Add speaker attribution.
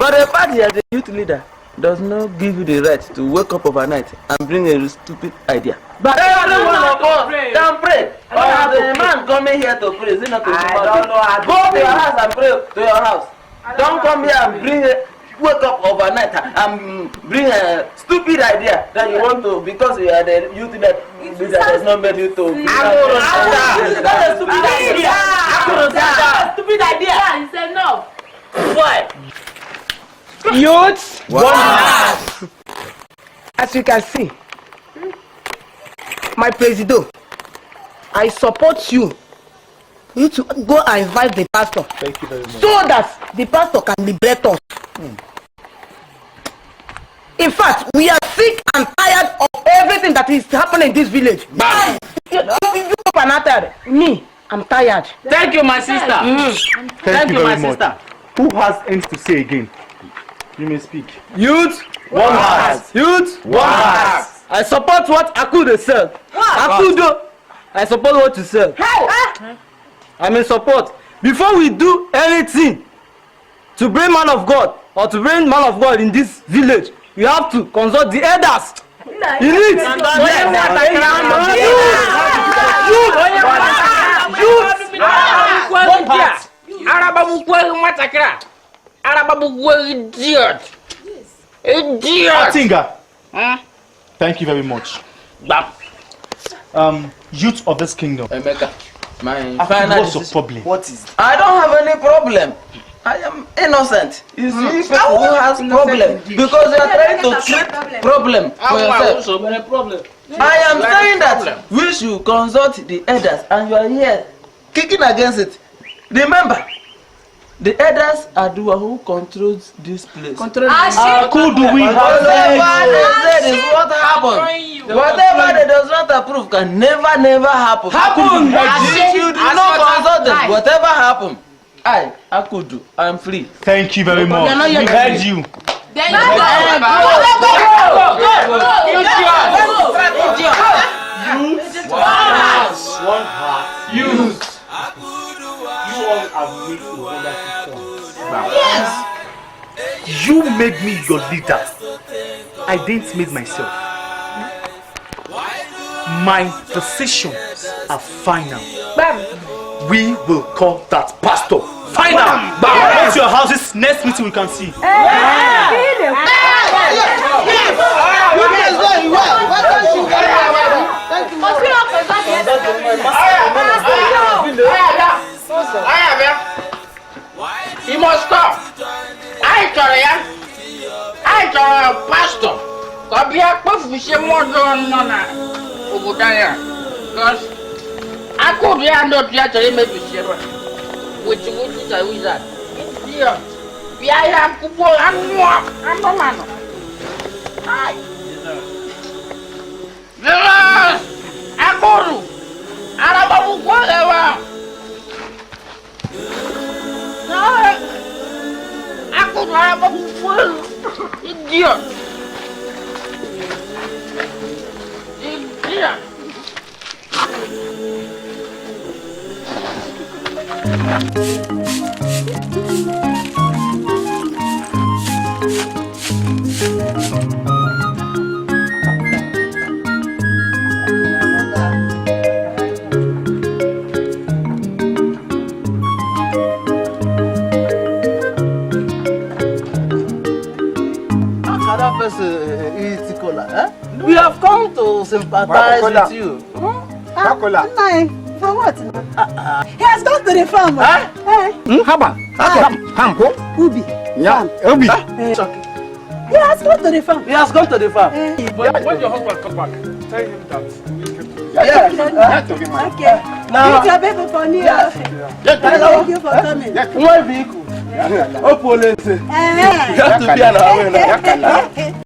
Speaker 1: But the fact that the youth leader does not give you the right to wake up overnight and bring a stupid idea. But every one of us can pray. Or the man coming here to pray, is it not to go to your house and pray to your house. Don't come here and wake up overnight and bring a stupid idea that you want to, because you are the youth that has not made you to. It's not a stupid idea. Stupid idea. He said no. What?
Speaker 2: Youth, as you can see, my president, I support you. You to go and invite the pastor.
Speaker 3: Thank you very much. So
Speaker 2: that the pastor can liberate us. In fact, we are sick and tired of everything that is happening in this village. Me, I'm tired.
Speaker 1: Thank you, my sister.
Speaker 3: Thank you very much. Who has anything to say again? You may speak.
Speaker 1: Youth, one heart. Youth, one heart. I support what AKAUDU said. AKAUDU, I support what you said. I'm in support. Before we do anything to bring man of God or to bring man of God in this village, you have to consult the elders. You need
Speaker 3: Atinga, thank you very much. Youth of this kingdom.
Speaker 1: Emeka,
Speaker 3: what's your problem?
Speaker 1: What is it? I don't have any problem. I am innocent. You see people who has problem because you are trying to treat problem for yourself. I am saying that we should consult the elders, and you are here kicking against it. Remember, the elders are the one who controls this place.
Speaker 3: AKAUDU, we have
Speaker 1: whatever they said is what happened. Whatever they does not approve can never happen. You do not consult them. Whatever happen, AKAUDU, I am free.
Speaker 3: Thank you very much. We heard you. One heart. Youth. You all have made a wonderful point.
Speaker 1: Yes.
Speaker 3: You made me your leader. I didn't make myself. My decisions are final. We will call that pastor. Final. Go to your houses. Next meeting we can see.
Speaker 4: You must stop. I tell you, pastor. Come here, push more than over there. Because I could not yet maybe share. Which is a wizard. Here, we have to pull and walk. I'm a man. AKAUDU. Arababu whatever. AKAUDU Arababu full. Idiot. Idiot.
Speaker 1: We have come to sympathize with you.
Speaker 2: For what? He has gone to the farm.
Speaker 5: Haba.
Speaker 2: Ubi.
Speaker 5: Yeah. Ubi.
Speaker 2: He has gone to the farm.
Speaker 1: He has gone to the farm.
Speaker 3: When your husband come back, tell him that we came to
Speaker 2: Okay. Now, it's your baby for me. Thank you for coming.
Speaker 1: One vehicle. Oh, police. You have to be an